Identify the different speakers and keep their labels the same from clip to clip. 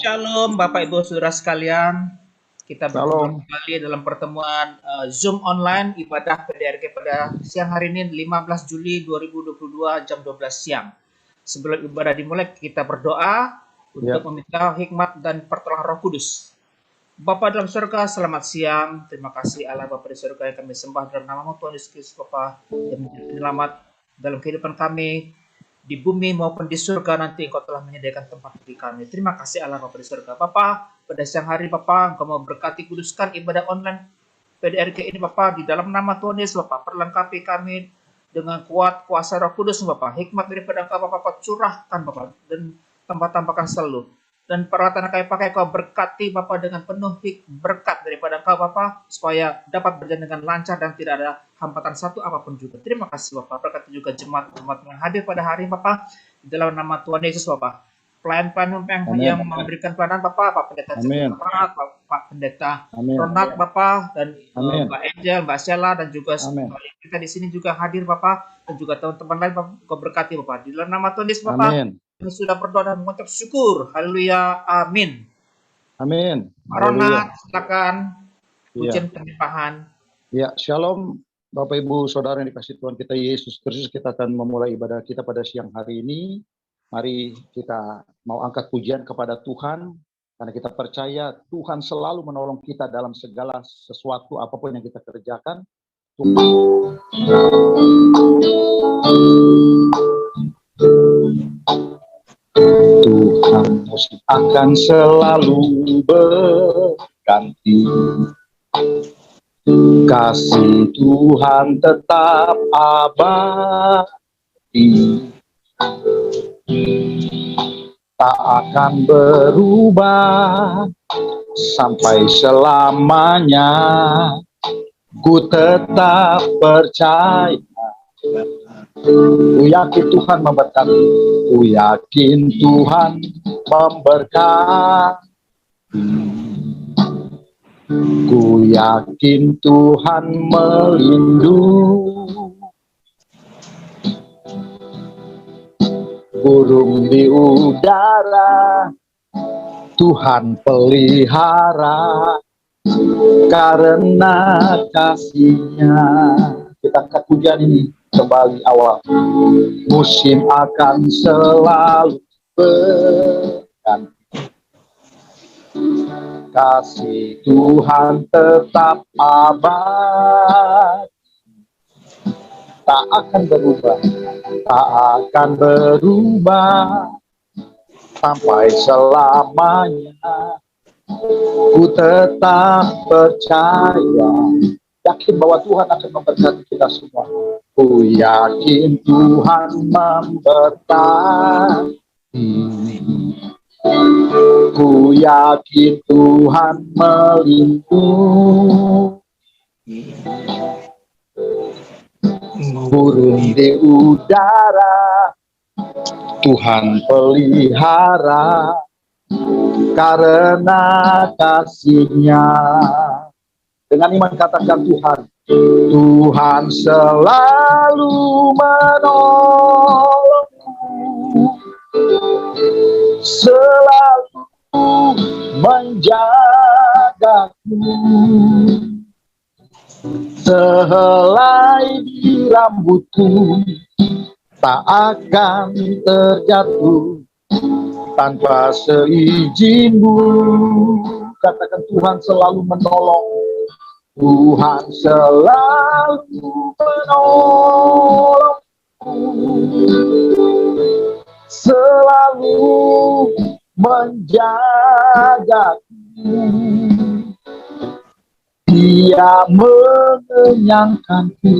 Speaker 1: Shalom Bapak Ibu Saudara sekalian, kita berjumpa
Speaker 2: Shalom.
Speaker 1: kembali dalam pertemuan Zoom online ibadah PDRG pada siang hari ini 15 Juli 2022 jam 12 siang. Sebelum ibadah dimulai kita berdoa untuk meminta hikmat dan pertolongan Roh Kudus. Bapa dalam surga, selamat siang. Terima kasih Allah Bapa di surga yang kami sembah dalam nama Tuhan Yesus Kristus Bapa yang menjadi penyelamat dalam kehidupan kami di bumi maupun di surga. Nanti Engkau telah menyediakan tempat bagi kami. Terima kasih Allah Bapa di surga. Bapa, pada siang hari Bapa, Engkau mau berkati kuduskan ibadah online PDRG ini Bapa, di dalam nama Tuhan Yesus Bapa, perlengkapi kami dengan kuat kuasa Roh Kudus Bapa, hikmat daripada Engkau Bapa, curahkan Bapa, dan tambah-tambahkan selalu. Dan peralatan yang kami pakai Kau berkati Bapa dengan penuh berkat daripada Engkau Bapa, supaya dapat berjalan dengan lancar dan tidak ada hambatan satu apapun juga. Terima kasih Bapa, berkati juga jemaat-jemaat yang hadir pada hari Bapa, di dalam nama Tuhan Yesus Bapa. Pelayan-pelayan yang memberikan pelayanan Bapak, Pak Pendeta Cepat, Pak Pendeta Ronald Bapak, dan Mbak Angel, Mbak Sheila, dan juga kita di sini juga hadir Bapak, dan juga teman-teman lain Bapak, Kau berkati Bapak. Di dalam nama Tuhan Yesus Bapak, kami sudah berdoa dan mengucap syukur. Haleluya, amin.
Speaker 2: Amin.
Speaker 1: Pak Ronald, silakan pujian penyembahan.
Speaker 2: Ya, shalom Bapak Ibu Saudara yang dikasih Tuhan kita Yesus Kristus. Kita akan memulai ibadah kita pada siang hari ini. Mari kita mau angkat pujian kepada Tuhan, karena kita percaya Tuhan selalu menolong kita dalam segala sesuatu apapun yang kita kerjakan. Tuhan akan selalu berganti. Kasih Tuhan tetap abadi, tak akan berubah sampai selamanya. Ku tetap percaya, ku yakin Tuhan memberkati, ku yakin Tuhan memberkati, ku yakin Tuhan melindungi. Burung di udara Tuhan pelihara, karena kasih-Nya. Kita angkat pujian ini kembali awal. Musim akan selalu berganti, kasih Tuhan tetap abadi, tak akan berubah, tak akan berubah sampai selamanya. Ku tetap percaya, yakin bahwa Tuhan akan memberkati kita semua. Ku yakin Tuhan memberkati, ku yakin Tuhan melindungi. Burung di udara Tuhan pelihara, karena kasih-Nya. Dengan iman katakan Tuhan, Tuhan selalu menolongku, selalu menjagaku. Sehelai di rambutku tak akan terjatuh tanpa seizin-Mu. Katakan Tuhan selalu menolong, Tuhan selalu menolongku, selalu menjagaku. Dia mengenyangkanku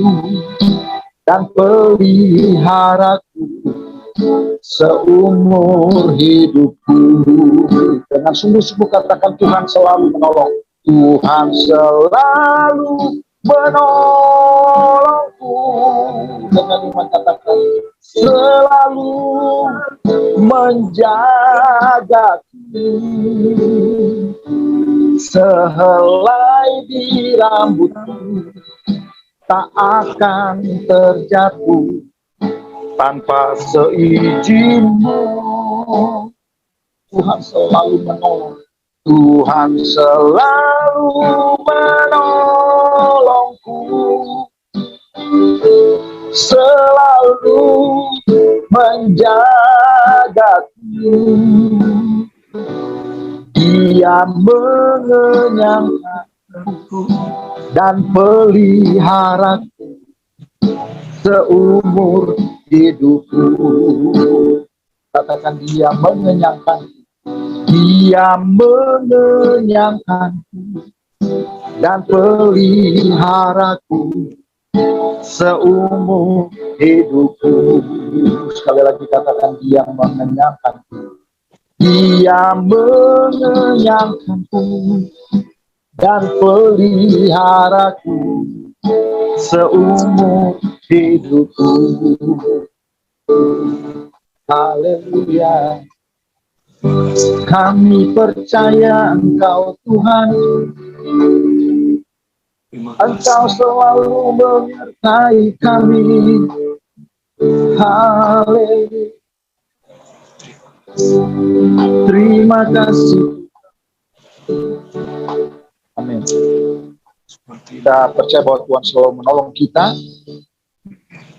Speaker 2: dan peliharaku seumur hidupku. Dengan sungguh-sungguh katakan Tuhan selalu menolong, Tuhan selalu menolongku. Dengan iman katakan selalu menjagaku. Sehelai di rambutku tak akan terjatuh tanpa seizin-Mu. Tuhan selalu menolong. Tuhan selalu menolongku, selalu menjagaku. Dia mengenyangkanku dan peliharaku seumur hidupku. Katakan, dia mengenyangkanku. Dia mengenyangkanku dan peliharaku seumur hidupku. Sekali lagi katakan, dia mengenyangkanku. Dia mengenyangkanku dan peliharaku seumur hidupku. Haleluya. Kami percaya Engkau Tuhan, Engkau selalu menyertai kami. Haleluya. Terima kasih. Amin. Kita percaya bahwa Tuhan selalu menolong kita.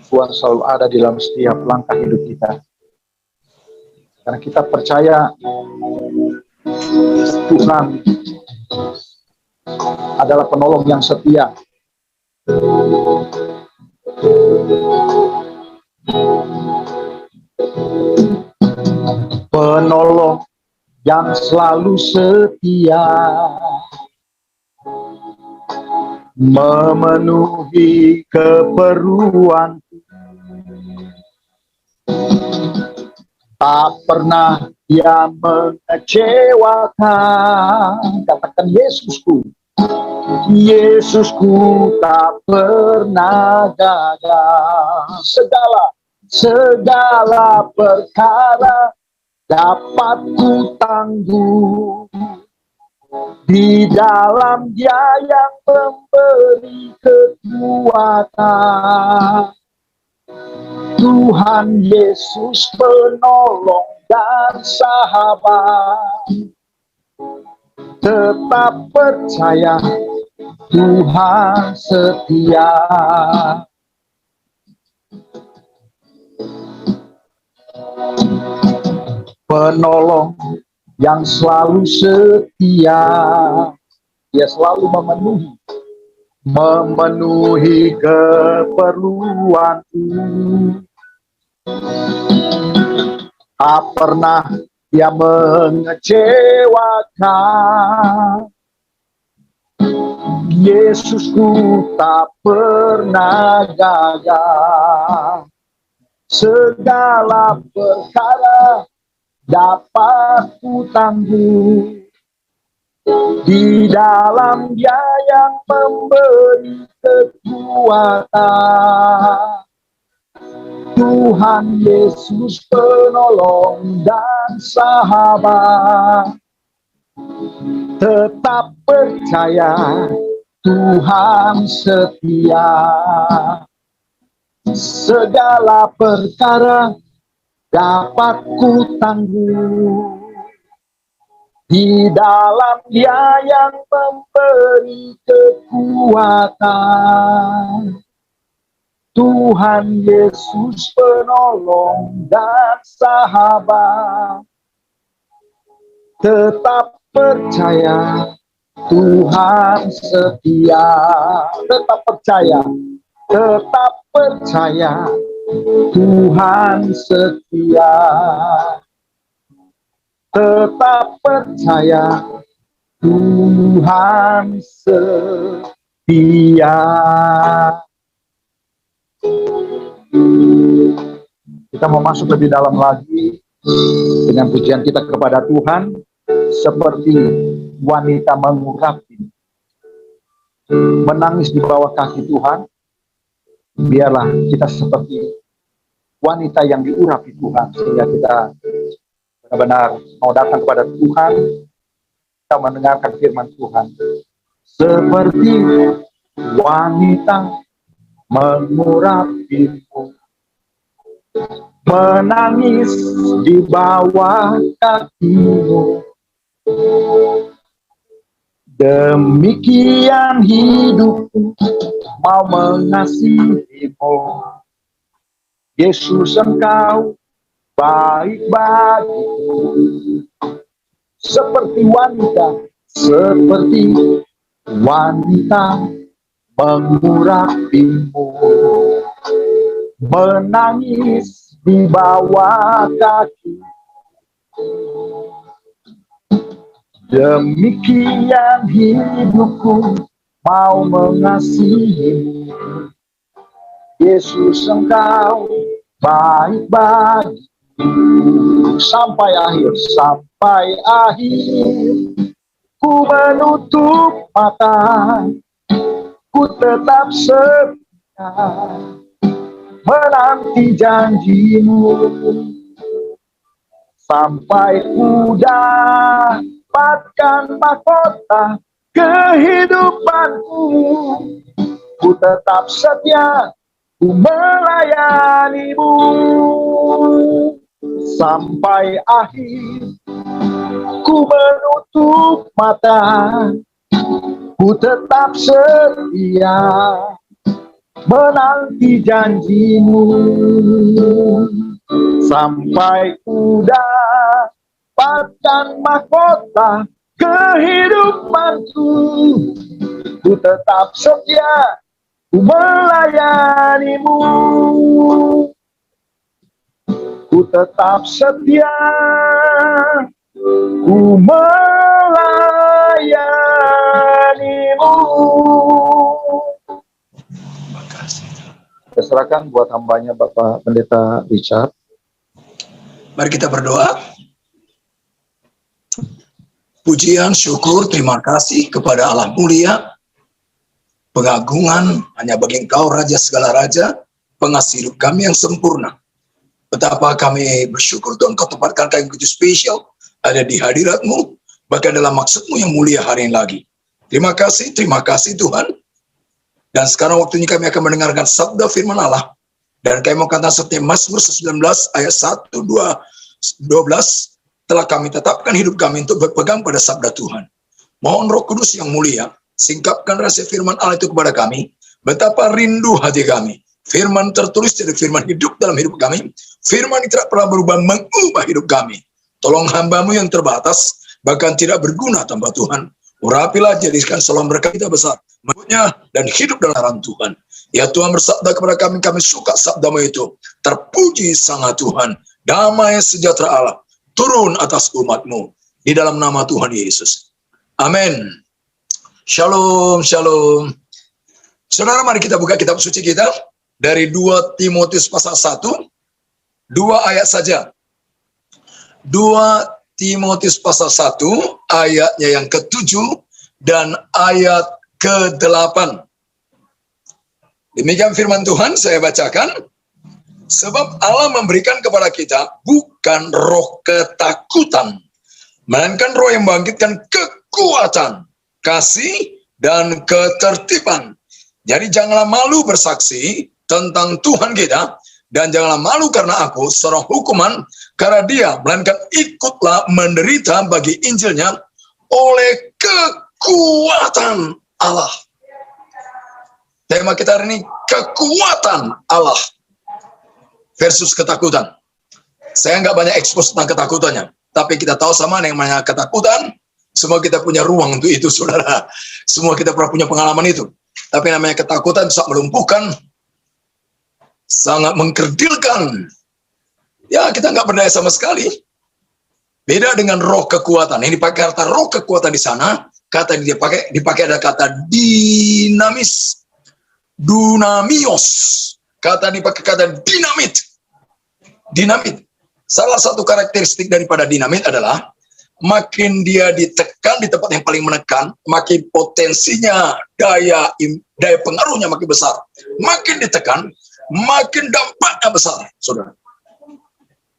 Speaker 2: Tuhan selalu ada di dalam setiap langkah hidup kita. Karena kita percaya Tuhan adalah penolong yang setia. Penolong yang selalu setia, memenuhi keperluan. Tak pernah dia mengecewakan. Katakan, Yesusku. Yesusku tak pernah gagal. Segala perkara dapat ku tanggung di dalam Dia yang memberi kekuatan. Tuhan Yesus penolong dan sahabat. Tetap percaya Tuhan setia. Penolong yang selalu setia. Dia selalu memenuhi keperluanku. Tak pernah dia mengecewakan. Yesusku tak pernah gagal. Segala perkara dapat ku tanggung di dalam Dia yang memberi kekuatan. Tuhan Yesus penolong dan sahabat. Tetap percaya Tuhan setia. Segala perkara dapat ku tanggung di dalam Dia yang memberi kekuatan. Tuhan Yesus penolong dan sahabat. Tetap percaya Tuhan setia. Tetap percaya Tuhan setia. Tetap percaya Tuhan setia. Kita mau masuk lebih dalam lagi dengan pujian kita kepada Tuhan, seperti wanita mengurapi, menangis di bawah kaki Tuhan. Biarlah kita seperti wanita yang diurapi Tuhan, sehingga kita benar-benar mau datang kepada Tuhan, kita mendengarkan firman Tuhan. Seperti wanita mengurapimu, menangis di bawah kakimu. Demikian hidupku mau mengasihimu. Yesus, engkau baik bagiku. Seperti wanita mengurapimu. Menangis di bawah kaki. Demikian hidupku mau mengasihimu. Yesus, engkau baik bagiku. Sampai akhir ku menutup mata, ku tetap setia menanti janjimu. Sampai ku dapatkan mahkota kehidupanku, ku tetap setia, ku melayanimu. Sampai akhir ku menutup mata, ku tetap setia menanti janjimu. Sampai ku dapatkan mahkota kehidupanku, ku tetap setia, ku melayanimu. Ku tetap setia, ku melayanimu. Saya serahkan buat hambanya Bapak Pendeta Richard.
Speaker 3: Mari kita berdoa. Pujian, syukur, terima kasih kepada Allah mulia. Pengagungan hanya bagi Engkau, Raja segala Raja, pengasih hidup kami yang sempurna. Betapa kami bersyukur Tuhan, Kau tempatkan kami begitu spesial ada di hadirat-Mu, bahkan dalam maksud-Mu yang mulia hari ini lagi. Terima kasih Tuhan. Dan sekarang waktunya kami akan mendengarkan sabda firman Allah. Dan kami mau katakan seperti Mazmur 19 ayat 1, 2, 12, telah kami tetapkan hidup kami untuk berpegang pada sabda Tuhan. Mohon Roh Kudus yang mulia, singkapkan rasa firman Allah itu kepada kami. Betapa rindu hati kami. Firman tertulis dari firman hidup dalam hidup kami. Firman tidak pernah berubah mengubah hidup kami. Tolong hamba-Mu yang terbatas, bahkan tidak berguna tanpa Tuhan. Urapilah, jadikan salam berkat kita besar. Menurutnya dan hidup dalam terang Tuhan. Ya Tuhan bersabda kepada kami suka sabda-Mu itu. Terpuji sangat Tuhan. Damai sejahtera Allah turun atas umat-Mu. Di dalam nama Tuhan Yesus. Amin. Shalom, shalom. Saudara, mari kita buka kitab suci kita. Dari 2 Timotius pasal 1, 2 ayat saja. 2 Timotius pasal 1, ayatnya yang ke-7 dan ayat ke-8. Demikian firman Tuhan, saya bacakan. Sebab Allah memberikan kepada kita bukan roh ketakutan, melainkan roh yang membangkitkan kekuatan, kasih, dan ketertiban. Jadi janganlah malu bersaksi tentang Tuhan kita, dan janganlah malu karena aku, seorang hukuman, karena dia, melainkan ikutlah menderita bagi Injilnya oleh kekuatan Allah. Tema kita hari ini, kekuatan Allah versus ketakutan. Saya nggak banyak ekspos tentang ketakutannya, tapi kita tahu sama yang namanya ketakutan, semua kita punya ruang untuk itu, saudara. Semua kita pernah punya pengalaman itu. Tapi namanya ketakutan bisa melumpuhkan, sangat mengkerdilkan. Ya, kita nggak berdaya sama sekali. Beda dengan roh kekuatan. Yang dipakai kata roh kekuatan di sana, kata yang dipakai ada kata dinamis, dunamios. Kata dipakai kata dinamit. Dinamit. Salah satu karakteristik daripada dinamit adalah makin dia ditekan di tempat yang paling menekan, makin potensinya, daya pengaruhnya makin besar. Makin ditekan, makin dampaknya besar, saudara.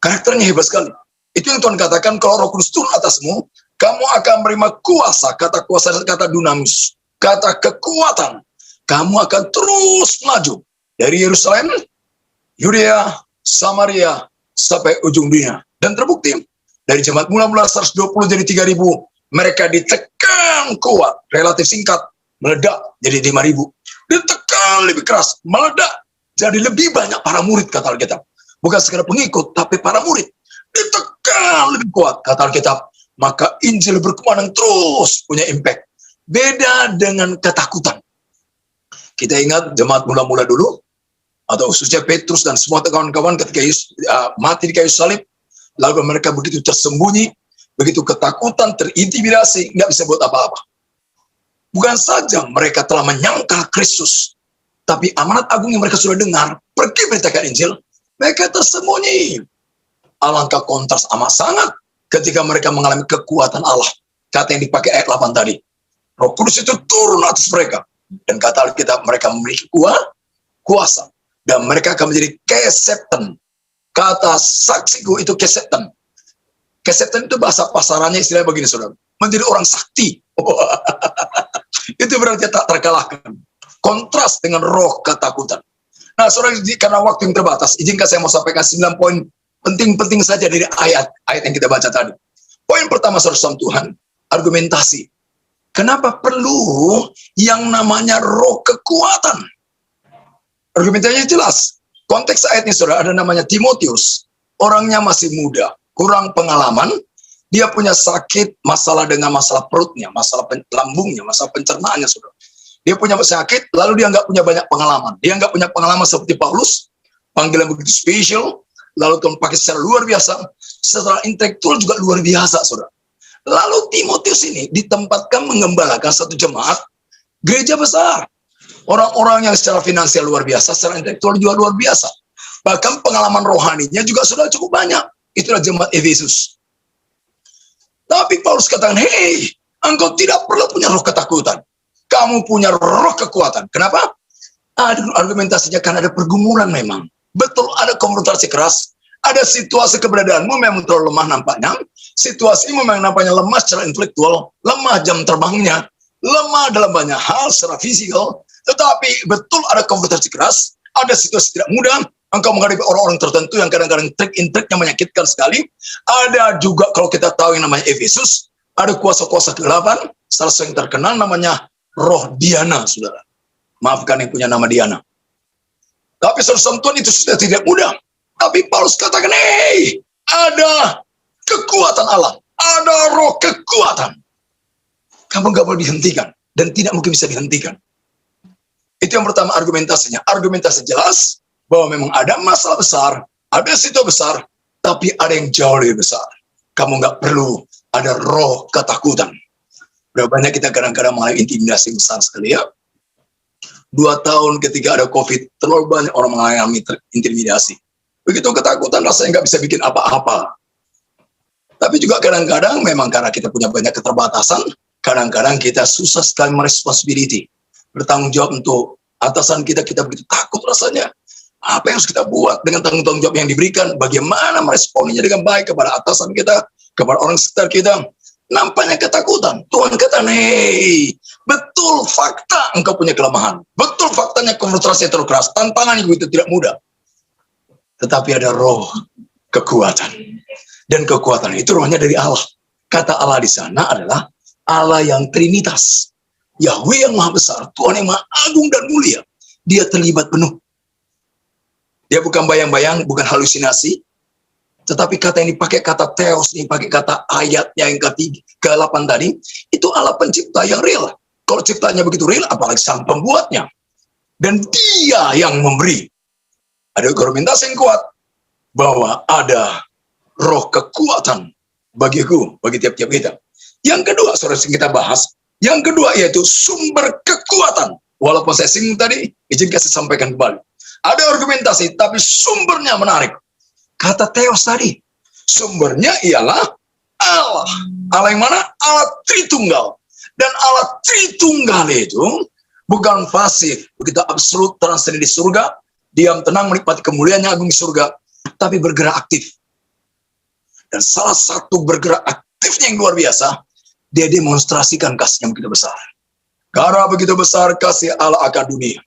Speaker 3: Karakternya hebat sekali. Itu yang Tuhan katakan, kalau Roh Kudus turun atasmu, kamu akan menerima kuasa. Kata kuasa, kata dunamis, kata kekuatan. Kamu akan terus maju dari Yerusalem, Yudea, Samaria, sampai ujung dunia. Dan terbukti, dari jemaat mula-mula 120 jadi 3.000, mereka ditekan kuat, relatif singkat, meledak jadi 5.000. Ditekan lebih keras, meledak jadi lebih banyak para murid, kata Alkitab. Bukan sekedar pengikut, tapi para murid. Ditekan lebih kuat, kata Alkitab. Maka Injil berkembang terus punya impact. Beda dengan ketakutan. Kita ingat jemaat mula-mula dulu, atau khususnya Petrus dan semua kawan-kawan ketika Yesus mati di kayu salib, lalu mereka begitu tersembunyi, begitu ketakutan, terintimidasi, nggak bisa buat apa-apa. Bukan saja mereka telah menyangkal Kristus, tapi amanat agung yang mereka sudah dengar, pergi beritakan Injil, mereka tersembunyi. Alangkah kontras amat sangat ketika mereka mengalami kekuatan Allah. Kata yang dipakai ayat 8 tadi. Roh Kudus itu turun atas mereka. Dan kata Alkitab, mereka memiliki kuasa. Dan mereka akan menjadi kesepten. Kata saksiku itu kesepten. Kesepten itu bahasa pasarannya istilahnya begini, saudara. Menjadi orang sakti. Itu berarti tak terkalahkan. Kontras dengan roh ketakutan. Nah, saudara, karena waktu yang terbatas, izinkan saya mau sampaikan 9 poin penting-penting saja dari ayat yang kita baca tadi. Poin pertama, saudara Tuhan, argumentasi. Kenapa perlu yang namanya roh kekuatan? Argumentasinya jelas. Konteks ayatnya, saudara, ada namanya Timotius. Orangnya masih muda, kurang pengalaman. Dia punya sakit, masalah dengan masalah perutnya, masalah lambungnya, masalah pencernaannya, saudara. Dia punya sakit, lalu dia nggak punya banyak pengalaman. Dia nggak punya pengalaman seperti Paulus, panggilan begitu spesial, lalu Tuhan pakai secara luar biasa, secara intelektual juga luar biasa, saudara. Lalu Timotius ini ditempatkan mengembalakan satu jemaat gereja besar. Orang-orang yang secara finansial luar biasa, secara intelektual juga luar biasa. Bahkan pengalaman rohaninya juga sudah cukup banyak. Itulah jemaat Efesus. Tapi Paulus katakan, hei, engkau tidak perlu punya roh ketakutan. Kamu punya roh kekuatan. Kenapa? Argumentasinya kan ada pergumulan memang. Betul, ada konfrontasi keras. Ada situasi keberadaanmu memang terlalu lemah nampaknya. Situasi memang nampaknya lemah secara intelektual. Lemah jam terbangnya. Lemah dalam banyak hal secara fisikal. Tetapi betul ada konfrontasi keras. Ada situasi tidak mudah. Engkau menghadapi orang-orang tertentu yang kadang-kadang trik-intriknya menyakitkan sekali. Ada juga kalau kita tahu yang namanya Efesus. Ada kuasa-kuasa kegelapan. Salah satu yang terkenal namanya roh Diana, saudara. Maafkan yang punya nama Diana. Tapi saudara Tuhan itu sudah tidak mudah. Tapi Paulus katakan, hei, ada kekuatan Allah. Ada roh kekuatan. Kamu nggak boleh dihentikan. Dan tidak mungkin bisa dihentikan. Itu yang pertama argumentasinya. Argumentasi jelas bahwa memang ada masalah besar. Ada situasi besar. Tapi ada yang jauh lebih besar. Kamu nggak perlu ada roh ketakutan. Berapa banyak kita kadang-kadang mengalami intimidasi besar sekali ya. 2 tahun ketika ada COVID, terlalu banyak orang mengalami intimidasi. Begitu ketakutan rasanya nggak bisa bikin apa-apa. Tapi juga kadang-kadang memang karena kita punya banyak keterbatasan, kadang-kadang kita susah sekali meresponsibility. Bertanggung jawab untuk atasan kita begitu takut rasanya. Apa yang harus kita buat dengan tanggung jawab yang diberikan? Bagaimana meresponinya dengan baik kepada atasan kita, kepada orang sekitar kita? Nampaknya ketakutan. Tuhan kata, hei, betul fakta engkau punya kelemahan. Betul faktanya konfrontasi terlalu keras. Tantangannya begitu tidak mudah. Tetapi ada roh kekuatan. Dan kekuatan itu rohnya dari Allah. Kata Allah di sana adalah Allah yang Trinitas. Yahweh yang Maha Besar. Tuhan yang Maha Agung dan Mulia. Dia terlibat penuh. Dia bukan bayang-bayang, bukan halusinasi. Tetapi kata yang dipakai kata theos, ini pakai kata ayatnya yang ke-8 tadi, itu Allah pencipta yang real. Kalau ciptanya begitu real, apalagi sang pembuatnya. Dan dia yang memberi. Ada argumentasi yang kuat bahwa ada roh kekuatan bagiku, bagi tiap-tiap kita. Yang kedua, saudara, kita bahas. Yang kedua yaitu sumber kekuatan. Walaupun saya singgung tadi, izinkan saya sampaikan kembali. Ada argumentasi, tapi sumbernya menarik. Kata theos tadi, sumbernya ialah Allah. Allah yang mana? Allah Tritunggal. Dan Allah Tritunggal itu bukan pasif, begitu absolut transenden di surga, diam tenang menikmati kemuliaannya agung di surga, tapi bergerak aktif. Dan salah satu bergerak aktifnya yang luar biasa, dia demonstrasikan kasihnya begitu besar. Karena begitu besar kasih Allah akan dunia,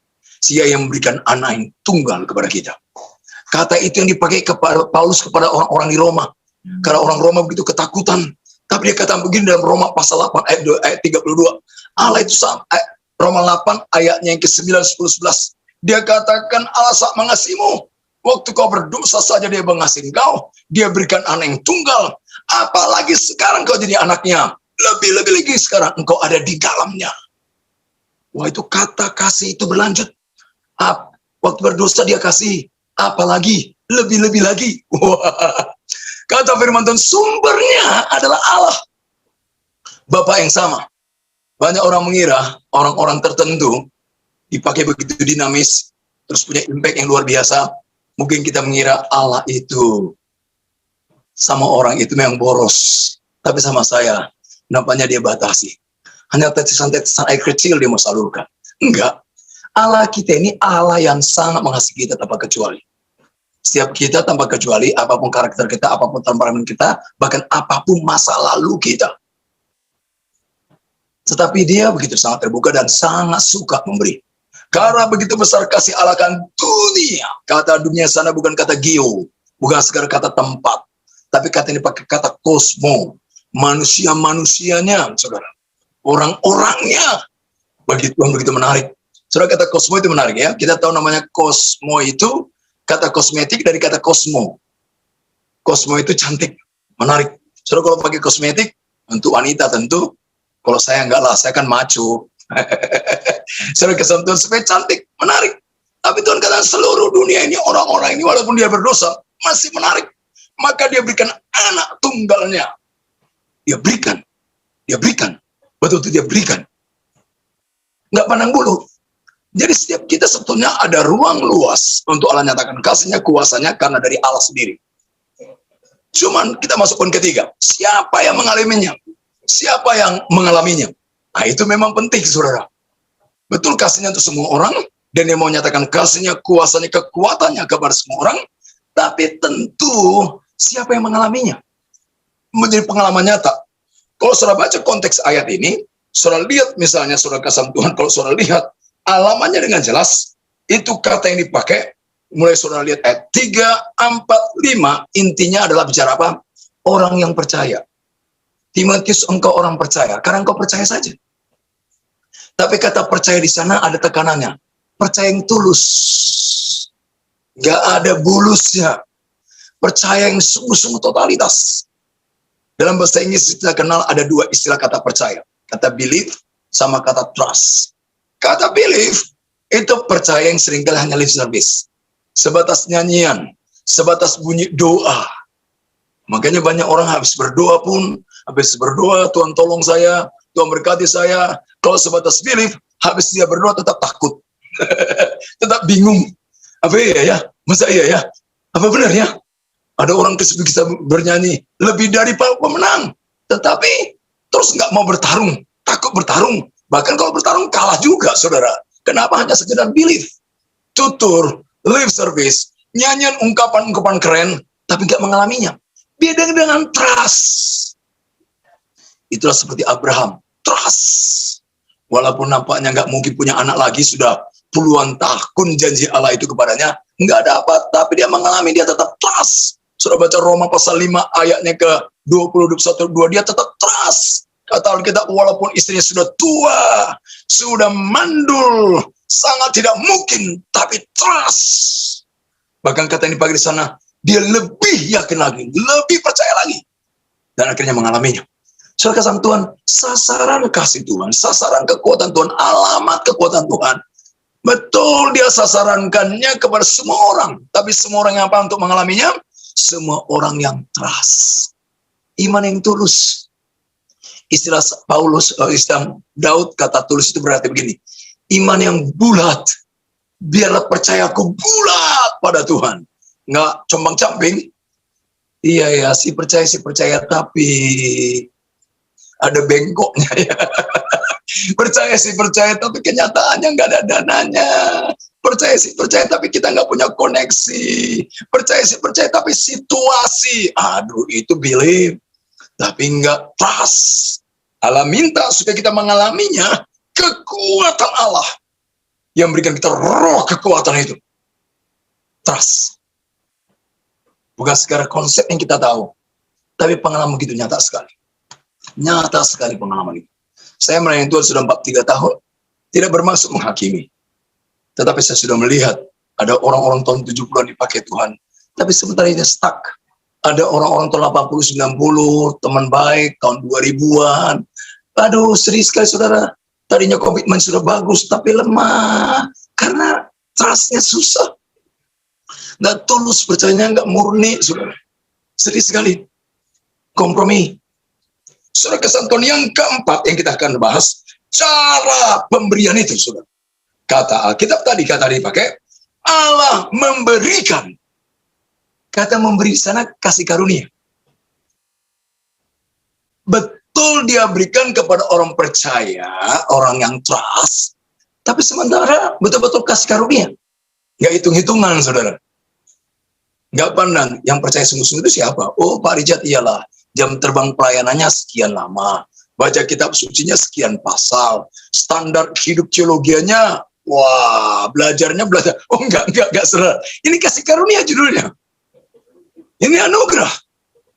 Speaker 3: Dia yang memberikan anak yang tunggal kepada kita. Kata itu yang dipakai kepada Paulus kepada orang-orang di Roma. Karena orang Roma begitu ketakutan. Tapi dia kata begini dalam Roma pasal 8 ayat 32. Allah itu Roma 8 ayatnya yang ke-9, 10, 11. Dia katakan Allah sangat mengasihimu. Waktu kau berdosa saja dia mengasihi kau. Dia berikan anak yang tunggal. Apalagi sekarang kau jadi anaknya. Lebih-lebih lagi sekarang engkau ada di dalamnya. Wah, itu kata kasih itu berlanjut. Waktu berdosa dia kasih. Apalagi lebih-lebih lagi. Wah. Kata firman Tuhan, sumbernya adalah Allah. Bapa yang sama. Banyak orang mengira orang-orang tertentu dipakai begitu dinamis, terus punya impact yang luar biasa. Mungkin kita mengira Allah itu sama orang itu memang boros. Tapi sama saya, nampaknya dia batasi. Hanya tetesan-tetesan air kecil dia mau salurkan. Enggak. Allah kita ini Allah yang sangat mengasihi kita tanpa kecuali. Setiap kita tanpa kecuali, apapun karakter kita, apapun temperament kita, bahkan apapun masa lalu kita. Tetapi dia begitu sangat terbuka dan sangat suka memberi. Karena begitu besar kasih Allah akan dunia. Kata dunia sana bukan kata geo, bukan sekedar kata tempat. Tapi kata ini pakai kata kosmo. Manusia-manusianya, saudara. Orang-orangnya. Bagi Tuhan begitu menarik. Saudara, kata kosmo itu menarik ya. Kita tahu namanya kosmo itu kata kosmetik dari kata kosmo. Kosmo itu cantik, menarik. Saudara, kalau pakai kosmetik, untuk wanita tentu, kalau saya enggak lah, saya kan maco. Saudara, kesentuhan supaya cantik, menarik. Tapi Tuhan kata seluruh dunia ini, orang-orang ini, walaupun dia berdosa, masih menarik. Maka dia berikan anak tunggalnya. Dia berikan. Betul-betul dia berikan. Enggak pandang bulu. Jadi setiap kita sebetulnya ada ruang luas untuk Allah nyatakan kasihnya, kuasanya karena dari Allah sendiri. Cuman kita masuk poin ketiga. Siapa yang mengalaminya? Siapa yang mengalaminya? Nah, itu memang penting, saudara. Betul kasihnya untuk semua orang. Dan dia mau nyatakan kasihnya, kuasanya, kekuatannya kepada semua orang. Tapi tentu siapa yang mengalaminya? Menjadi pengalaman nyata. Kalau saudara baca konteks ayat ini, saudara lihat misalnya saudara kasih Tuhan, kalau saudara lihat alamannya dengan jelas, itu kata yang dipakai, mulai saudara lihat ayat 3, 4, 5, intinya adalah bicara apa? Orang yang percaya. Timotius, engkau orang percaya, karena engkau percaya saja. Tapi kata percaya di sana ada tekanannya. Percaya yang tulus. Gak ada bulusnya. Percaya yang sungguh-sungguh totalitas. Dalam bahasa Inggris kita kenal ada dua istilah kata percaya. Kata believe sama kata trust. Kata believe, itu percaya yang seringkali hanya lip service. Sebatas nyanyian, sebatas bunyi doa. Makanya banyak orang habis berdoa, Tuhan tolong saya, Tuhan berkati saya. Kalau sebatas believe, habis dia berdoa tetap takut. Tetap bingung. Apa iya ya? Masa iya ya? Apa benar ya? Ada orang bisa bernyanyi lebih dari pemenang. Tetapi terus nggak mau bertarung, takut bertarung. Bahkan kalau bertarung kalah juga, saudara. Kenapa hanya sekedar believe? Tutur, lip service, nyanyian ungkapan-ungkapan keren, tapi nggak mengalaminya. Beda dengan trust. Itulah seperti Abraham, trust. Walaupun nampaknya nggak mungkin punya anak lagi, sudah puluhan tahun janji Allah itu kepadanya, nggak ada apa, tapi dia mengalami, dia tetap trust. Sudah baca Roma pasal 5 ayatnya ke 20, 21, 2, dia tetap trust. Kata Alkitab, walaupun istrinya sudah tua, sudah mandul, sangat tidak mungkin, tapi trust. Bahkan kata ini pagi di sana, dia lebih yakin lagi, lebih percaya lagi. Dan akhirnya mengalaminya. Saudara kasih Tuhan, sasaran kasih Tuhan, sasaran kekuatan Tuhan, alamat kekuatan Tuhan. Betul dia sasarankannya kepada semua orang. Tapi semua orang yang apa untuk mengalaminya? Semua orang yang trust. Iman yang tulus. Istilah Paulus, istilah Daud, kata tulus itu berarti begini. Iman yang bulat. Biarlah percayaku bulat pada Tuhan. Nggak compang-camping. Iya ya, si percaya, tapi ada bengkoknya ya. Percaya tapi kenyataannya nggak ada dananya. Percaya tapi kita nggak punya koneksi. Percaya tapi situasi, aduh itu believe, tapi nggak trust. Allah minta supaya kita mengalaminya, kekuatan Allah yang memberikan kita roh kekuatan itu. Trust. Bukan sekedar konsep yang kita tahu, tapi pengalaman begitu nyata sekali. Nyata sekali pengalaman itu. Saya melayani Tuhan sudah 43 tahun, tidak bermaksud menghakimi. Tetapi saya sudah melihat ada orang-orang tahun 70-an dipakai Tuhan, tapi sebentar ini stuck. Ada orang-orang tahun 80, 90, teman baik, tahun 2000-an. Aduh, sedih sekali saudara. Tadinya komitmen sudah bagus, tapi lemah. Karena trust-nya susah. Nggak tulus, percayanya nggak murni, saudara. Sedih sekali. Kompromi. Saudara, kesatuan yang keempat yang kita akan bahas, cara pemberian itu, saudara. Kata Alkitab tadi, kata dipakai, Allah memberikan. Kata memberi di sana kasih karunia. Betul dia berikan kepada orang percaya, orang yang trust, tapi sementara betul-betul kasih karunia. Nggak hitung-hitungan, saudara. Nggak pandang, yang percaya sungguh-sungguh itu siapa? Oh, Pak Rijat, iyalah. Jam terbang pelayanannya sekian lama. Baca kitab sucinya sekian pasal. Standar hidup teologianya, wah, belajarnya belajar. Oh, enggak, saudara. Ini kasih karunia judulnya. Ini anugerah.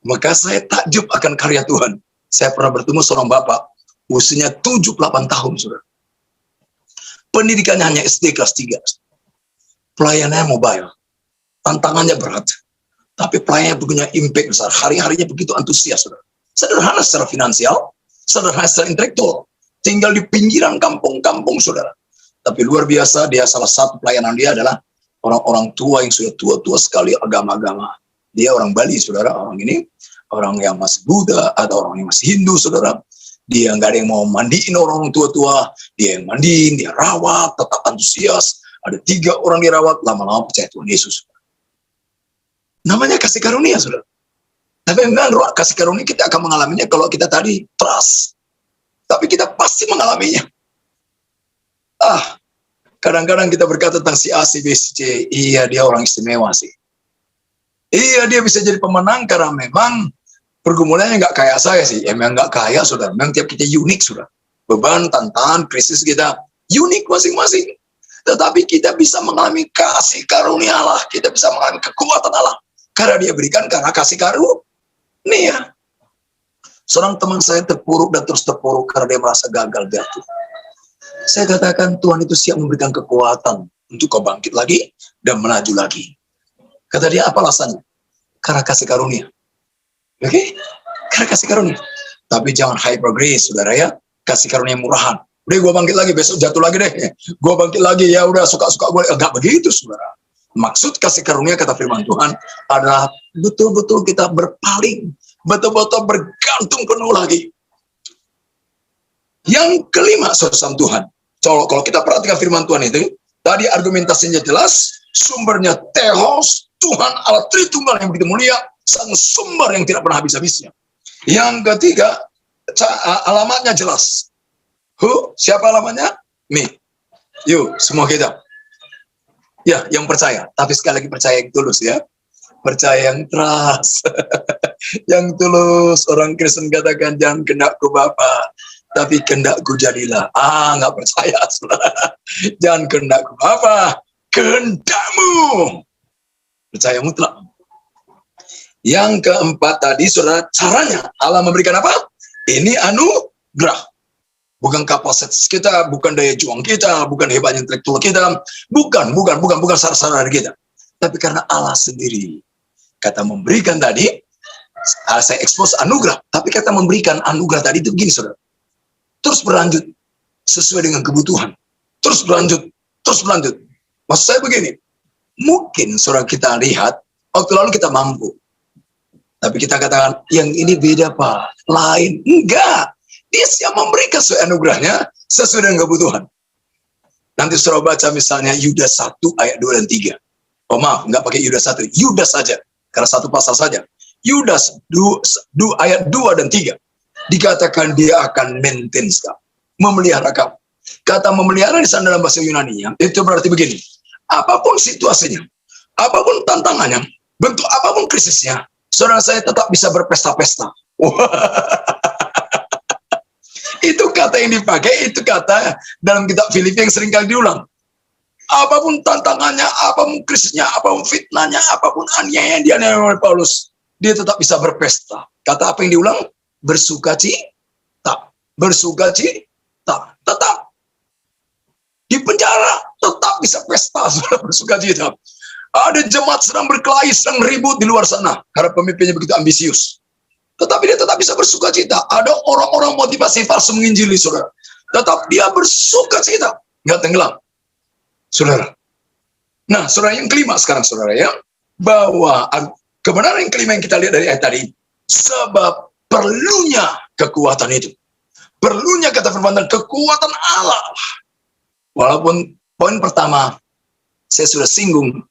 Speaker 3: Maka saya takjub akan karya Tuhan. Saya pernah bertemu seorang bapak, usianya 78 tahun, saudara. Pendidikannya hanya SD kelas 3. Pelayanannya mobile. Tantangannya berat. Tapi pelayanannya punya impact besar. Hari-harinya begitu antusias, saudara. Sederhana secara finansial, sederhana secara intelektual. Tinggal di pinggiran kampung-kampung, saudara. Tapi luar biasa, dia salah satu pelayanan dia adalah orang-orang tua yang sudah tua-tua sekali agama-agama. Dia orang Bali, saudara. Orang ini, orang yang masih Buddha, atau orang yang masih Hindu, saudara. Dia nggak ada yang mau mandiin orang tua-tua. Dia yang mandiin, dia rawat, tetap antusias. Ada 3 orang dirawat, lama-lama percaya Tuhan Yesus. Namanya kasih karunia, saudara. Tapi memang kasih karunia kita akan mengalaminya kalau kita tadi trust. Tapi kita pasti mengalaminya. Kadang-kadang kita berkata tentang si A, si B, si C. Iya, dia orang istimewa sih. Iya, dia bisa jadi pemenang karena memang pergumulannya nggak kayak saya sih. Memang nggak kaya, saudara. Memang tiap kita unik, saudara. Beban, tantangan, krisis kita unik masing-masing. Tetapi kita bisa mengalami kasih karunia Allah. Kita bisa mengalami kekuatan Allah. Karena dia berikan karena kasih karunia. Seorang teman saya terpuruk dan terus terpuruk karena dia merasa gagal jatuh. Saya katakan Tuhan itu siap memberikan kekuatan untuk kau bangkit lagi dan melaju lagi. Kata dia, apa alasannya? Karena kasih karunia. Oke? Karena kasih karunia. Tapi jangan hyper grace, saudara ya. Kasih karunia murahan. Udah gue bangkit lagi, besok jatuh lagi deh. Gue bangkit lagi, ya udah suka-suka gue. Enggak begitu, saudara. Maksud kasih karunia, kata firman Tuhan, adalah betul-betul kita berpaling. Betul-betul bergantung penuh lagi. Yang kelima, saudara Tuhan. Kalau kita perhatikan firman Tuhan itu, tadi argumentasinya jelas, sumbernya Theos, Tuhan Allah Tritunggal yang begitu mulia, sang sumber yang tidak pernah habis-habisnya. Yang ketiga, alamatnya jelas. Siapa alamatnya? Me. Yuk, semua kita. Ya, yang percaya. Tapi sekali lagi percaya yang tulus ya. Percaya yang trust. Yang tulus. Orang Kristen katakan, jangan kehendakku Bapa, tapi kehendakku jadilah. Nggak percaya. Jangan kehendakku Bapa, kehendakmu. Percaya mutlak. Yang keempat tadi, saudara, caranya. Allah memberikan apa? Ini anugerah. Bukan kapasitas kita, bukan daya juang kita, bukan hebatnya intelektual kita, bukan sarana kita. Tapi karena Allah sendiri. Kata memberikan tadi, saya expose anugerah, tapi kata memberikan anugerah tadi itu begini, saudara. Terus berlanjut sesuai dengan kebutuhan. Terus berlanjut. Maksud saya begini, mungkin saudara kita lihat, waktu lalu kita mampu. Tapi kita katakan, yang ini beda Pak, lain. Enggak. Dia siap memberikan sesuai anugerahnya, sesuai dengan kebutuhan. Nanti saudara baca misalnya Yudas 1 ayat 2 dan 3. Oh maaf, enggak pakai Yudas 1, Yudas saja. Karena satu pasal saja. Yudas 2 ayat 2 dan 3. Dikatakan dia akan maintain kamu, memelihara kamu. Kata memelihara di sana dalam bahasa Yunani-nya, itu berarti begini. Apapun situasinya, apapun tantangannya, bentuk apapun krisisnya, saudara saya tetap bisa berpesta-pesta. Itu kata yang dipakai, itu kata dalam kitab Filipi yang sering kali diulang. apapun tantangannya, apapun krisisnya, apapun fitnahnya, apapun aniaya yang dianiaya oleh Paulus, dia tetap bisa berpesta. Kata apa yang diulang? Bersukacita, bersukacita, tetap di penjara, tetap bisa pesta, saudara, bersukacita. Ada jemaat sedang berkelahi, sedang ribut di luar sana, karena pemimpinnya begitu ambisius. Tetapi dia tetap bisa bersukacita. Ada orang-orang motivasi palsu menginjili, saudara. Tetap dia bersukacita, nggak tenggelam, saudara. Nah, saudara, yang kelima sekarang, saudara, ya, bahwa kebenaran yang kelima yang kita lihat dari ayat tadi, sebab perlunya kekuatan itu. Perlunya, kata firman Tuhan, kekuatan Allah. Walaupun poin pertama saya sudah singgung,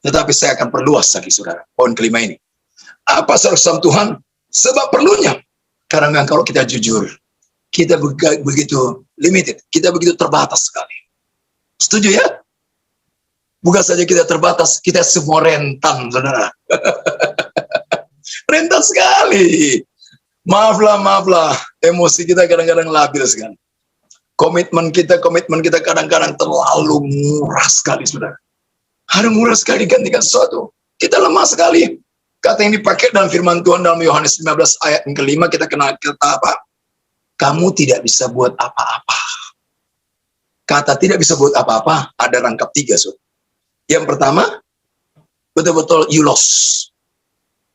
Speaker 3: tetapi saya akan perluas lagi, saudara. Poin kelima ini. Apa, saudara Tuhan? Sebab perlunya. Karena kalau kita jujur, kita begitu limited. Kita begitu terbatas sekali. Setuju ya? Bukan saja kita terbatas, kita semua rentan, saudara. Rentan sekali. Maaflah. Emosi kita kadang-kadang labil sekali. Komitmen kita kadang-kadang terlalu murah sekali, saudara. Ada murah sekali gantikan sesuatu. Kita lemah sekali. Kata yang dipakai dalam firman Tuhan dalam Yohanes 15 ayat yang kelima, kita kenal kata apa? Kamu tidak bisa buat apa-apa. Kata tidak bisa buat apa-apa ada rangkap 3, saudara. Yang pertama, betul-betul you lost.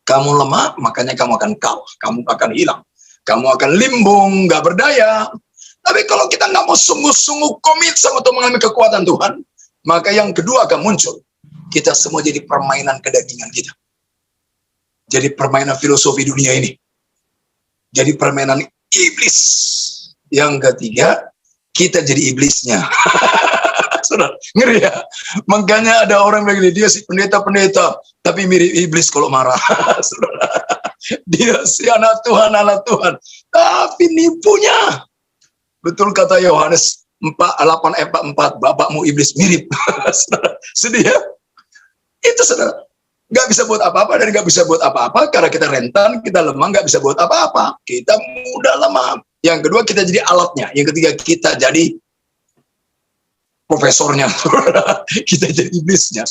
Speaker 3: Kamu lemah, makanya kamu akan kalah. Kamu akan hilang. Kamu akan limbung, nggak berdaya. Tapi kalau kita nggak mau sungguh-sungguh komit sama Tuhan, mengalami kekuatan Tuhan, maka yang kedua akan muncul. Kita semua jadi permainan kedagingan kita. Jadi permainan filosofi dunia ini. Jadi permainan iblis. Yang ketiga, kita jadi iblisnya. Saudara, ngeri ya? Makanya ada orang begini, dia si pendeta-pendeta, tapi mirip iblis kalau marah. Saudara, dia si anak Tuhan, tapi nipunya. Betul kata Yohanes 4:4, bapakmu iblis mirip. Sedih ya? Itu, saudara. Nggak bisa buat apa-apa dan nggak bisa buat apa-apa karena kita rentan, kita lemah, nggak bisa buat apa-apa. Kita mudah lemah. Yang kedua, kita jadi alatnya. Yang ketiga, kita jadi profesornya. Kita jadi iblisnya.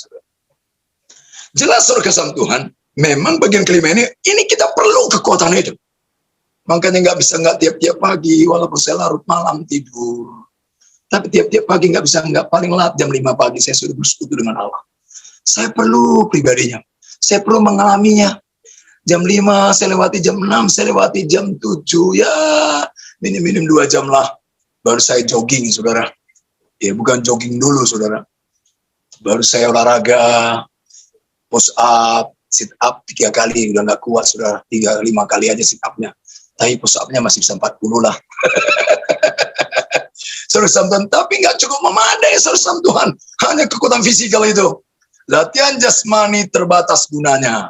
Speaker 3: Jelas, saudara, kesan Tuhan, memang bagian kelima ini kita perlu kekuatan itu. Makanya nggak tiap-tiap pagi, walaupun saya larut malam tidur. Tapi tiap-tiap pagi nggak paling lat jam 5 pagi saya sudah bersekutu dengan Allah. Saya perlu pribadinya. Saya perlu mengalaminya. Jam 5 saya lewati, jam 6 saya lewati, jam 7 ya minim 2 jam lah. Baru saya jogging, saudara. Ya bukan jogging dulu, saudara. Baru saya olahraga, push up, sit up 3 kali. Udah nggak kuat, saudara. 3-5 kali aja sit upnya. Tapi push up-nya masih bisa 40 lah. Saudara Tuhan, tapi nggak cukup memadai, saudara Tuhan. Hanya kekuatan fisikal itu. Latihan jasmani terbatas gunanya.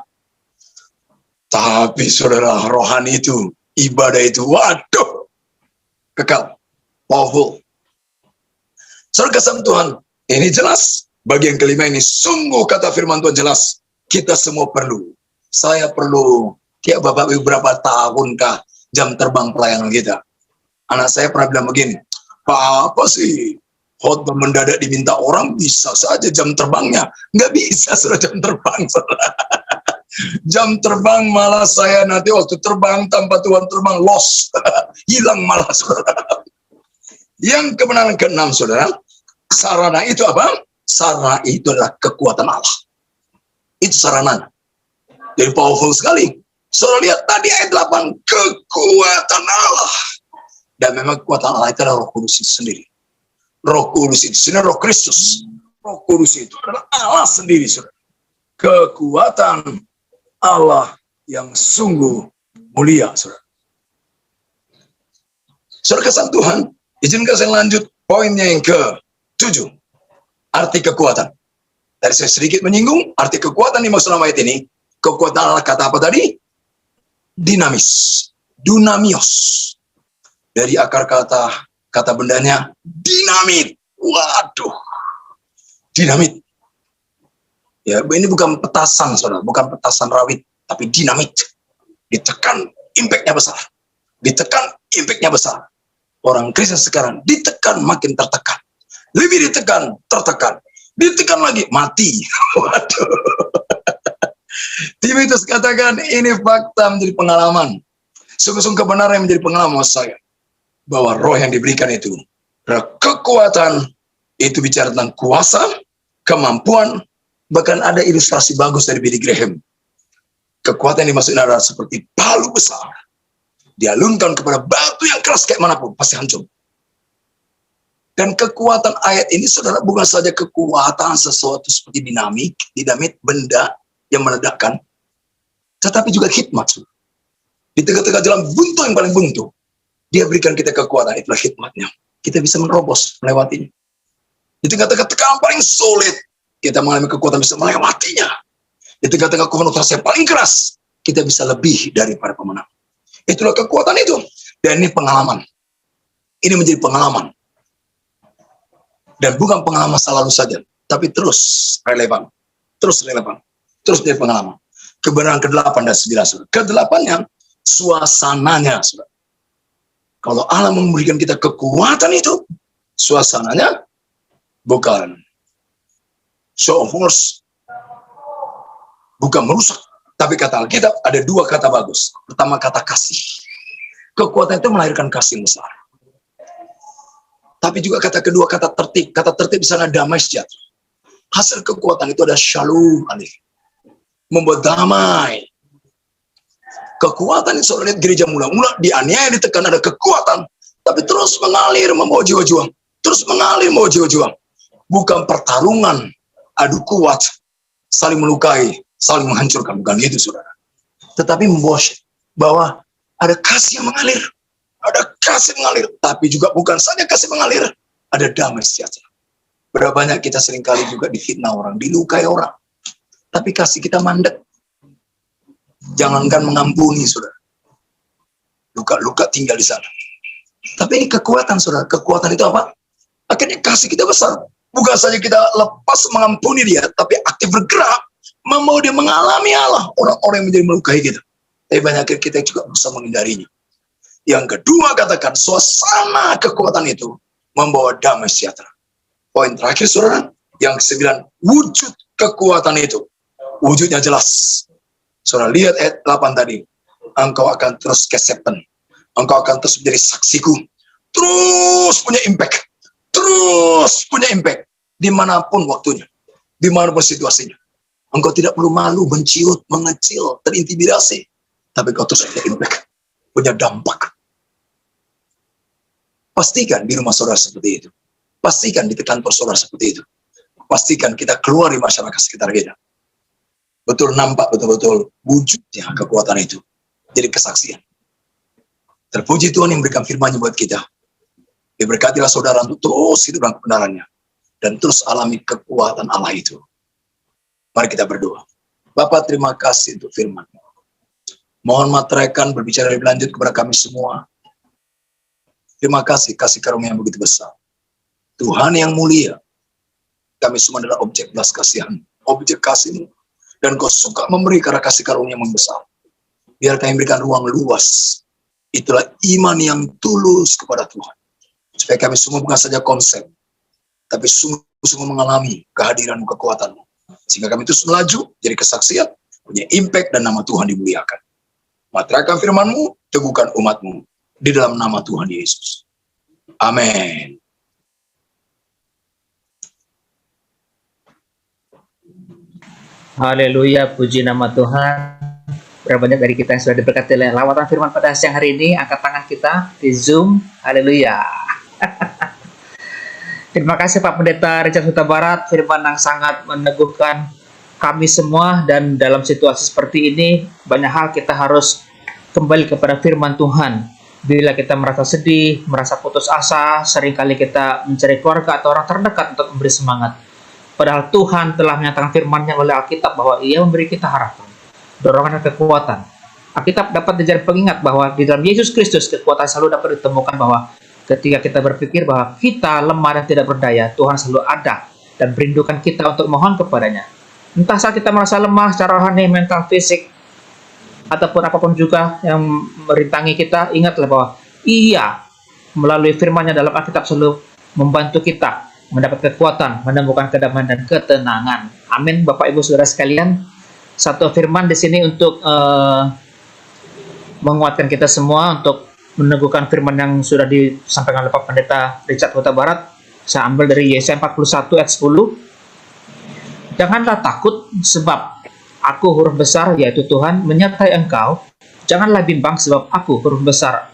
Speaker 3: Tapi saudara, rohani itu, ibadah itu, waduh, kekal, powerful. Saudara kesan Tuhan, ini jelas. Bagian kelima ini, sungguh kata firman Tuhan jelas. Kita semua perlu. Saya perlu. Tiap bapak ibu berapa tahunkah jam terbang pelayanan kita? Anak saya pernah bilang begini, Pak, apa sih? Khotbah mendadak diminta orang, bisa saja jam terbangnya. Nggak bisa, saudara, jam terbang, saudara. Jam terbang malah saya nanti waktu terbang, tanpa Tuhan terbang, lost. Hilang malah, saudara. Yang kebenaran ke-6, saudara, sarana itu apa? Sarana itu adalah kekuatan Allah. Itu sarananya. Jadi powerful sekali. Saudara lihat tadi ayat 8, kekuatan Allah. Dan memang kekuatan Allah itu adalah Roh Kudus itu sendiri. Roh Kudus itu sendiri, Roh Kristus. Roh Kudus itu adalah Allah sendiri, saudara. Kekuatan Allah yang sungguh mulia, saudara. Saudara kesan Tuhan, izinkan saya lanjut poinnya yang ke-7. Arti kekuatan. Tadi saya sedikit menyinggung, arti kekuatan di maksud ayat ini. Kekuatan Allah kata apa tadi? Dinamis. Dunamios. Dari akar kata bendanya dinamit. Waduh. Dinamit. Ya, ini bukan petasan, saudara, bukan petasan rawit, tapi dinamit. Ditekan, impact-nya besar. Ditekan, impact-nya besar. Orang Kristen sekarang ditekan makin tertekan. Lebih ditekan, tertekan. ditekan lagi, mati. Waduh. Timotius katakan ini fakta menjadi pengalaman. Sungguh-sungguh kebenaran yang menjadi pengalaman saya. Bahwa roh yang diberikan itu, kekuatan, itu bicara tentang kuasa, kemampuan, bahkan ada ilustrasi bagus dari Billy Graham. Kekuatan yang dimaksudkan adalah seperti palu besar. Dialunkan kepada batu yang keras kayak manapun, pasti hancur. Dan kekuatan ayat ini, saudara, bukan saja kekuatan sesuatu seperti dinamit, benda yang meledakkan, tetapi juga hikmat. Di tengah-tengah jalan buntu yang paling buntu, dia berikan kita kekuatan, itulah hikmatnya. Kita bisa menerobos, melewatinya. Di tengah-tengah tekanan paling sulit, kita mengalami kekuatan bisa melewatinya. Di tengah-tengah konfrontasi yang paling keras, kita bisa lebih daripada pemenang. Itulah kekuatan itu. Dan ini pengalaman. Ini menjadi pengalaman. Dan bukan pengalaman masa lalu saja, tapi terus relevan. Terus relevan. Terus menjadi pengalaman. Kebenaran ke-8 dan 9. Ke-8-nya, suasananya. Saudara. Kalau Allah memberikan kita kekuatan itu, suasananya bukan show of force, bukan merusak. Tapi kata Alkitab ada dua kata bagus. Pertama kata kasih. Kekuatan itu melahirkan kasih besar. Tapi juga kata kedua kata tertib. Kata tertib di sana damai sejahtera. Hasil kekuatan itu ada shalom, alif. Membuat damai. Kekuatan itu saudara lihat gereja mula-mula dianiaya, ditekan, ada kekuatan, tapi terus mengalir membawa jiwa-jiwa. Terus mengalir membawa jiwa-jiwa. Bukan pertarungan, adu kuat, saling melukai, saling menghancurkan, bukan itu saudara. Tetapi membawa bahwa ada kasih yang mengalir. Ada kasih mengalir, tapi juga bukan saja kasih mengalir, ada damai sejahtera. Berapa banyak kita seringkali juga difitnah orang, dilukai orang. Tapi kasih kita mandek. Jangankan mengampuni, saudara. Luka-luka tinggal di sana. Tapi ini kekuatan, saudara. Kekuatan itu apa? Akhirnya kasih kita besar. Bukan saja kita lepas mengampuni dia, tapi aktif bergerak, mau dia mengalami Allah. Orang-orang yang menjadi melukai kita. Tapi banyak kita juga bisa menghindarinya. Yang kedua katakan, suasana kekuatan itu membawa damai sejahtera. Poin terakhir, saudara. Yang ke-9, wujud kekuatan itu. Wujudnya jelas. Saudara lihat ayat 8 tadi. Engkau akan terus kesepten. Engkau akan terus menjadi saksiku. Terus punya impact. Terus punya impact. Dimanapun waktunya. Dimanapun situasinya. Engkau tidak perlu malu, menciut, mengecil, terintimidasi. Tapi kau terus punya impact. Punya dampak. Pastikan di rumah saudara seperti itu. Pastikan di kantor saudara seperti itu. Pastikan kita keluar di masyarakat sekitar kita. Betul nampak betul-betul wujudnya kekuatan itu. Jadi kesaksian. Terpuji Tuhan yang memberikan firman-Nya buat kita. Diberkatilah saudara untuk terus hidup dalam kebenarannya. Dan terus alami kekuatan Allah itu. Mari kita berdoa. Bapa, terima kasih untuk firman-Mu. Mohon materaikan berbicara lebih lanjut kepada kami semua. Terima kasih karunia yang begitu besar. Tuhan yang mulia. Kami semua adalah objek belas kasihan. Objek kasih-Mu. Dan Kau suka memberi karena kasih karunia yang besar. Biar kami berikan ruang luas. Itulah iman yang tulus kepada Tuhan. Supaya kami semua bukan saja konsep. Tapi sungguh-sungguh mengalami kehadiran kekuatan-Mu. Sehingga kami terus melaju, jadi kesaksian, punya impact dan nama Tuhan dimuliakan. Materaikan firman-Mu, teguhkan umat-Mu. Di dalam nama Tuhan Yesus. Amin.
Speaker 1: Haleluya, puji nama Tuhan. Berapa banyak dari kita yang sudah diberkati oleh lawatan firman pada siang hari ini. Angkat tangan kita di Zoom. Haleluya. Terima kasih Pak Pendeta Richard Huta Barat. Firman yang sangat meneguhkan kami semua. Dan dalam situasi seperti ini, banyak hal kita harus kembali kepada firman Tuhan. Bila kita merasa sedih, merasa putus asa, seringkali kita mencari keluarga atau orang terdekat untuk memberi semangat. Padahal Tuhan telah menyatakan firman-Nya oleh Alkitab bahwa Ia memberi kita harapan, dorongan dan kekuatan. Alkitab dapat menjadi pengingat bahwa di dalam Yesus Kristus kekuatan selalu dapat ditemukan, bahwa ketika kita berpikir bahwa kita lemah dan tidak berdaya, Tuhan selalu ada dan merindukan kita untuk mohon kepadanya. Entah saat kita merasa lemah secara rohani, mental, fisik, ataupun apapun juga yang merintangi kita, ingatlah bahwa Ia melalui firman-Nya dalam Alkitab selalu membantu kita mendapat kekuatan, menemukan kedamaian dan ketenangan. Amin, Bapak Ibu Saudara sekalian. Satu firman di sini untuk menguatkan kita semua, untuk meneguhkan firman yang sudah disampaikan oleh Pak Pendeta Richard Huta Barat. Saya ambil dari Yesaya 41 ayat 10. Janganlah takut, sebab aku huruf besar, yaitu Tuhan, menyertai engkau. Janganlah bimbang, sebab aku huruf besar.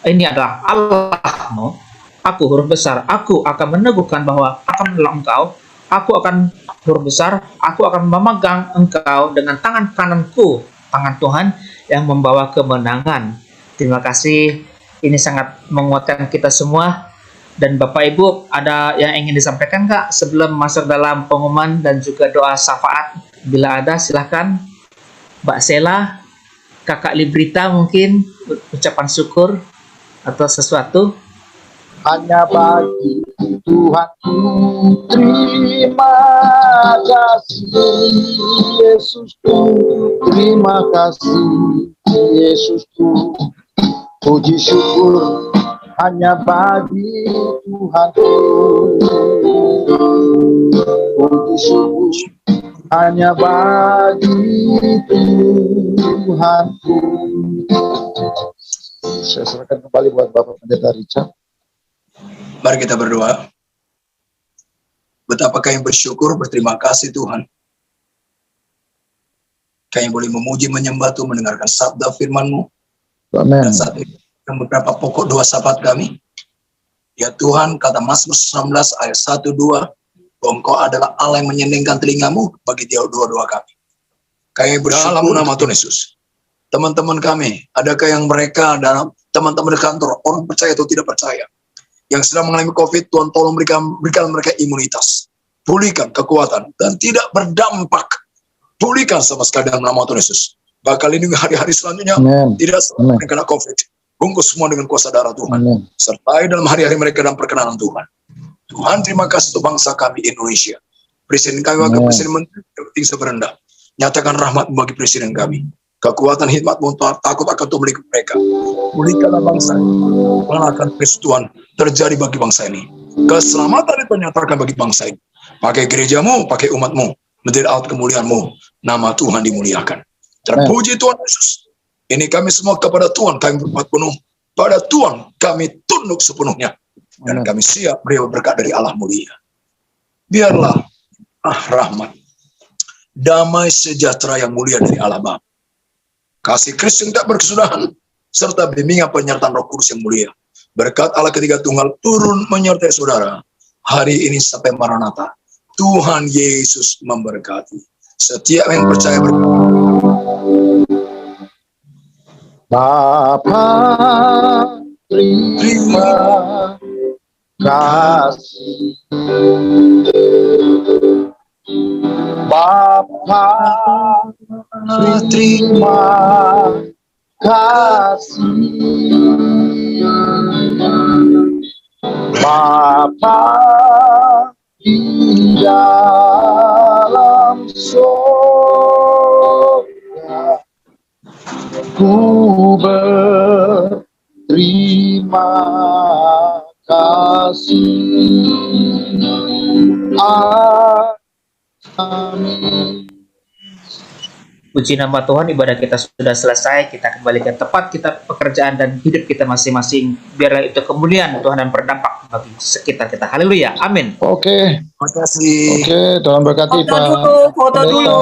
Speaker 1: Ini adalah Allahmu. Aku huruf besar. Aku akan meneguhkan bahwa akan menolong engkau. Aku akan huruf besar. Aku akan memegang engkau dengan tangan kananku. Tangan Tuhan yang membawa kemenangan. Terima kasih. Ini sangat menguatkan kita semua. Dan Bapak Ibu, ada yang ingin disampaikan Kak sebelum masuk dalam pengumuman dan juga doa syafaat? Bila ada, silahkan. Mbak Sela, Kakak Librita mungkin ucapan syukur atau sesuatu.
Speaker 2: Hanya bagi Tuhanku terima kasih Yesusku, terima kasih Yesusku, puji syukur hanya bagi Tuhanku, puji syukur hanya bagi Tuhanku. Saya serahkan kembali buat Bapak Pendeta Richard.
Speaker 3: Mari kita berdoa. Betapa kami bersyukur, berterima kasih Tuhan. Kami boleh memuji, menyembah Tuhan, mendengarkan sabda firman-Mu.
Speaker 2: Amin.
Speaker 3: Dan saat ini beberapa pokok doa syafaat kami. Ya Tuhan, kata Mazmur 19 ayat 1-2, bahwa Engkau adalah Allah yang menyenangkan telingamu bagi doa-doa kami. Kami bersyukur dalam nama Tuhan Yesus. Teman-teman kami, adakah yang mereka dalam teman-teman di kantor, orang percaya atau tidak percaya, yang sedang mengalami COVID, Tuhan tolong berikan mereka imunitas, pulihkan kekuatan, dan tidak berdampak, pulihkan sama sekali dalam nama Tuhan Yesus. Bakal lindungi hari-hari selanjutnya, tidak sampai kena COVID. Bungkus semua dengan kuasa darah Tuhan. Amen. Sertai dalam hari-hari mereka dalam perkenanan Tuhan. Tuhan, terima kasih untuk bangsa kami Indonesia. Presiden kami, wakil presiden, menteri, tinggi seberendah. Nyatakan rahmat bagi presiden kami. Kekuatan hikmat-Mu takut akan Tuhan milik mereka. Pulihkanlah bangsa ini. Melakukan persekutuan terjadi bagi bangsa ini. Keselamatan dinyatakan bagi bangsa ini. Pakai gereja-Mu, pakai umat-Mu, menjadi alat kemuliaan-Mu. Nama Tuhan dimuliakan. Terpuji Tuhan Yesus. Ini kami semua kepada Tuhan kami berbuat penuh. Pada Tuhan kami tunduk sepenuhnya. Dan kami siap beri berkat dari Allah mulia. Biarlah rahmat, damai sejahtera yang mulia dari Allah Bapa, kasih Kristus yang tak berkesudahan, serta bimbingan penyertaan Roh Kudus yang mulia. Berkat Allah Ketiga Tunggal turun menyertai saudara hari ini sampai Maranatha. Tuhan Yesus memberkati. Setiap yang percaya
Speaker 2: Bapa, terima kasih. Bapa, terima kasih. Bapa di dalam surga, ku berterima kasih. Amin.
Speaker 1: Puji nama Tuhan, ibadah kita sudah selesai. Kita kembali ke tempat kita pekerjaan dan hidup kita masing-masing. Biarlah itu kemuliaan Tuhan dan berdampak bagi sekitar kita. Haleluya. Amin.
Speaker 2: Oke.
Speaker 3: Terima kasih.
Speaker 2: Oke, Tuhan berkati Pak.
Speaker 4: Foto dulu.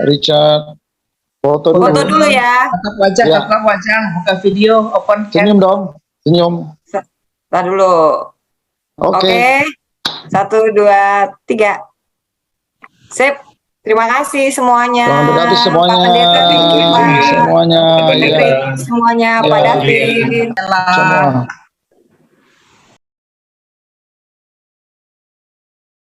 Speaker 2: Richard. Foto dulu
Speaker 4: Ya.
Speaker 1: Tetap wajah,
Speaker 2: Ya.
Speaker 1: tetap wajah. Buka video, open cam.
Speaker 2: Senyum dong. Senyum.
Speaker 4: Tar dulu. Oke. 1, 2, 3. Sip. Terima kasih semuanya.
Speaker 2: Tuhan berkati semuanya.
Speaker 4: Pak Pendeta, thank you, Pak.
Speaker 2: Semuanya.
Speaker 4: Semuanya, Pak David.
Speaker 2: Semua.